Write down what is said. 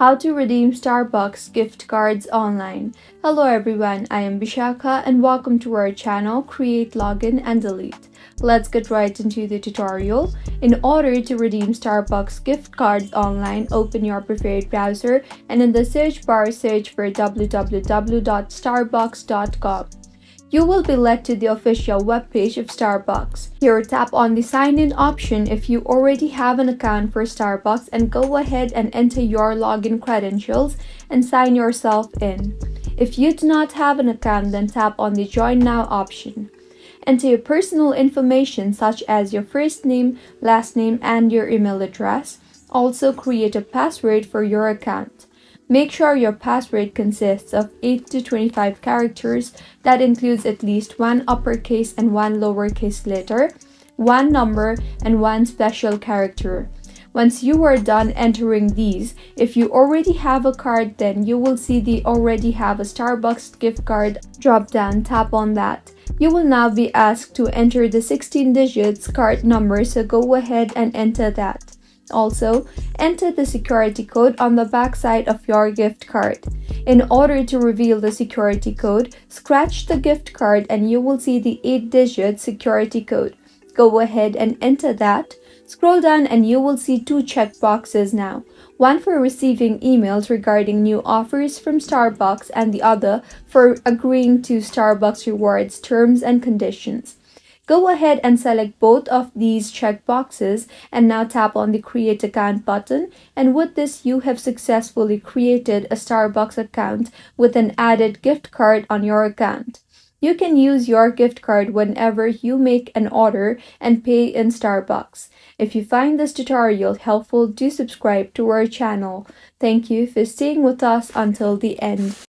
How to redeem Starbucks gift cards online. Hello everyone, I am Bishaka and welcome to our channel Create, Login and Delete. Let's get right into the tutorial. In order to redeem Starbucks gift cards online, open your preferred browser and in the search bar search for www.starbucks.com. You will be led to the official webpage of Starbucks. Here, tap on the sign in option if you already have an account for Starbucks and go ahead and enter your login credentials and sign yourself in. If you do not have an account, then tap on the join now option. Enter your personal information such as your first name, last name, and your email address. Also, create a password for your account. Make sure your password consists of 8 to 25 characters that includes at least one uppercase and one lowercase letter, one number, and one special character. Once you are done entering these, if you already have a card, then you will see the already have a Starbucks gift card drop down. Tap on that. You will now be asked to enter the 16 digits card number, so go ahead and enter that. Also, enter the security code on the back side of your gift card. In order to reveal the security code, scratch the gift card and you will see the 8-digit security code. Go ahead and enter that. Scroll down and you will see two checkboxes now. One for receiving emails regarding new offers from Starbucks and the other for agreeing to Starbucks rewards terms and conditions. Go ahead and select both of these checkboxes and now tap on the Create Account button, and with this you have successfully created a Starbucks account with an added gift card on your account. You can use your gift card whenever you make an order and pay in Starbucks. If you find this tutorial helpful, do subscribe to our channel. Thank you for staying with us until the end.